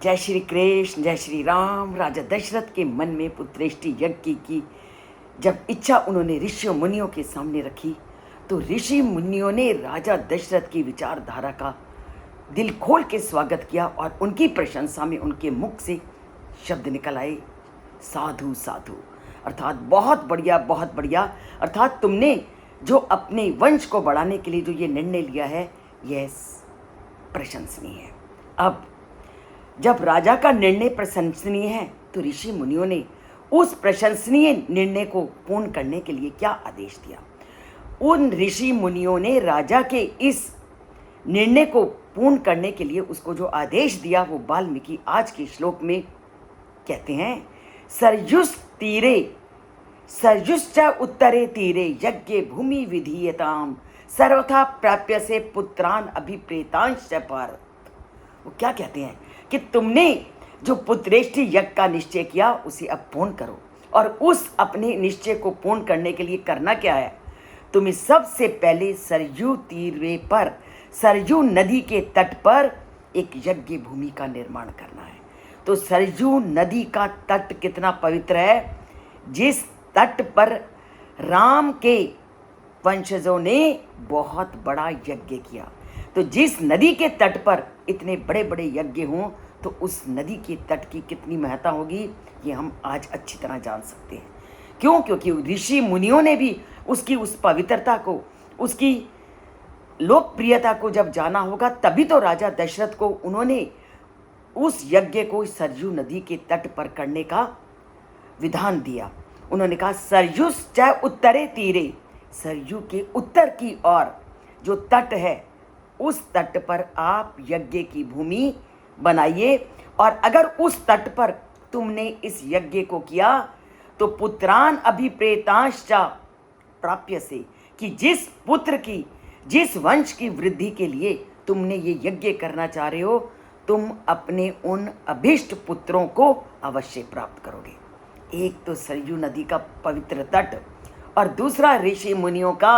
जय श्री कृष्ण, जय श्री राम। राजा दशरथ के मन में पुत्रेष्टि यज्ञ की जब इच्छा उन्होंने ऋषियों मुनियों के सामने रखी तो ऋषि मुनियों ने राजा दशरथ की विचारधारा का दिल खोल के स्वागत किया और उनकी प्रशंसा में उनके मुख से शब्द निकल आए, साधु साधु, अर्थात बहुत बढ़िया बहुत बढ़िया। अर्थात तुमने जो अपने वंश को बढ़ाने के लिए जो ये निर्णय लिया है यह प्रशंसनीय है। अब जब राजा का निर्णय प्रशंसनीय है तो ऋषि मुनियों ने उस प्रशंसनीय निर्णय को पूर्ण करने के लिए क्या आदेश दिया। उन ऋषि मुनियों ने राजा के इस निर्णय को पूर्ण करने के लिए उसको जो आदेश दिया वो वाल्मीकि आज के श्लोक में कहते हैं, सरयुष तीरे सरयुश्च उत्तरे तीरे यज्ञ भूमि विधीयताम सर्वथा प्राप्य से पुत्रान अभिप्रेतांश भारत। वो क्या कहते हैं कि तुमने जो पुत्रेष्टि यज्ञ का निश्चय किया उसे अब पूर्ण करो। और उस अपने निश्चय को पूर्ण करने के लिए करना क्या है, तुम्हें सबसे पहले सरयू तीरे पर, सरयू नदी के तट पर एक यज्ञ भूमि का निर्माण करना है। तो सरयू नदी का तट कितना पवित्र है, जिस तट पर राम के वंशजों ने बहुत बड़ा यज्ञ किया। तो जिस नदी के तट पर इतने बड़े बड़े यज्ञ हों तो उस नदी के तट की कितनी महत्ता होगी ये हम आज अच्छी तरह जान सकते हैं। क्यों? क्योंकि ऋषि मुनियों ने भी उसकी उस पवित्रता को, उसकी लोकप्रियता को जब जाना होगा तभी तो राजा दशरथ को उन्होंने उस यज्ञ को सरयू नदी के तट पर करने का विधान दिया। उन्होंने कहा सरयुष चाहे उत्तरे तीरे, सरयू के उत्तर की ओर जो तट है उस तट पर आप यज्ञ की भूमि बनाइए। और अगर उस तट पर तुमने इस यज्ञ को किया तो पुत्रान अभिप्रेतांश्चा प्राप्य से, कि जिस पुत्र की, जिस वंश की वृद्धि के लिए तुमने ये यज्ञ करना चाह रहे हो, तुम अपने उन अभिष्ट पुत्रों को अवश्य प्राप्त करोगे। एक तो सरयू नदी का पवित्र तट और दूसरा ऋषि मुनियों का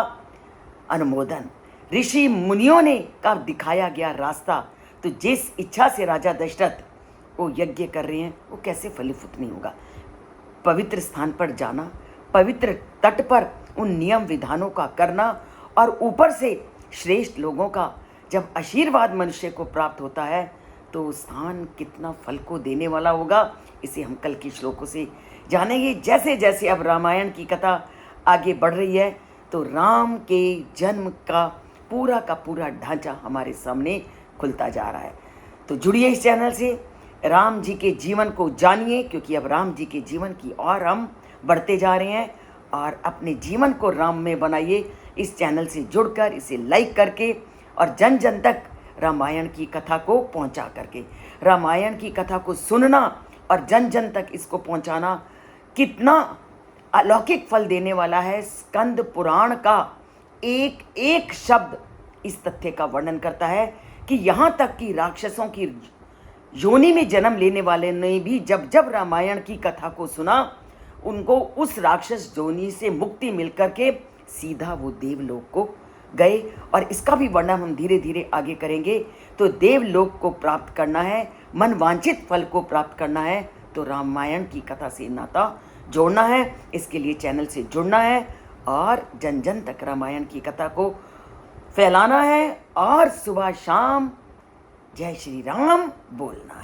अनुमोदन, ऋषि मुनियों ने का दिखाया गया रास्ता। तो जिस इच्छा से राजा दशरथ वो यज्ञ कर रहे हैं वो कैसे फलीभूत नहीं होगा। पवित्र स्थान पर जाना, पवित्र तट पर उन नियम विधानों का करना और ऊपर से श्रेष्ठ लोगों का जब आशीर्वाद मनुष्य को प्राप्त होता है तो वो स्थान कितना फल को देने वाला होगा, इसे हम कल के श्लोकों से जानेंगे। जैसे जैसे अब रामायण की कथा आगे बढ़ रही है तो राम के जन्म का पूरा ढांचा हमारे सामने खुलता जा रहा है। तो जुड़िए इस चैनल से, राम जी के जीवन को जानिए, क्योंकि अब राम जी के जीवन की और हम बढ़ते जा रहे हैं। और अपने जीवन को राम में बनाइए इस चैनल से जुड़कर, इसे लाइक करके और जन जन तक रामायण की कथा को पहुंचा करके। रामायण की कथा को सुनना और जन जन तक इसको पहुंचाना कितना अलौकिक फल देने वाला है। स्कंद पुराण का एक एक शब्द इस तथ्य का वर्णन करता है कि यहाँ तक कि राक्षसों की योनि में जन्म लेने वाले ने भी जब जब रामायण की कथा को सुना उनको उस राक्षस योनि से मुक्ति मिलकर के सीधा वो देवलोक को गए। और इसका भी वर्णन हम धीरे धीरे आगे करेंगे। तो देवलोक को प्राप्त करना है, मन वांछित फल को प्राप्त करना है तो रामायण की कथा से नाता जोड़ना है। इसके लिए चैनल से जुड़ना है और जन जन तक रामायण की कथा को फैलाना है और सुबह शाम जय श्री राम बोलना है।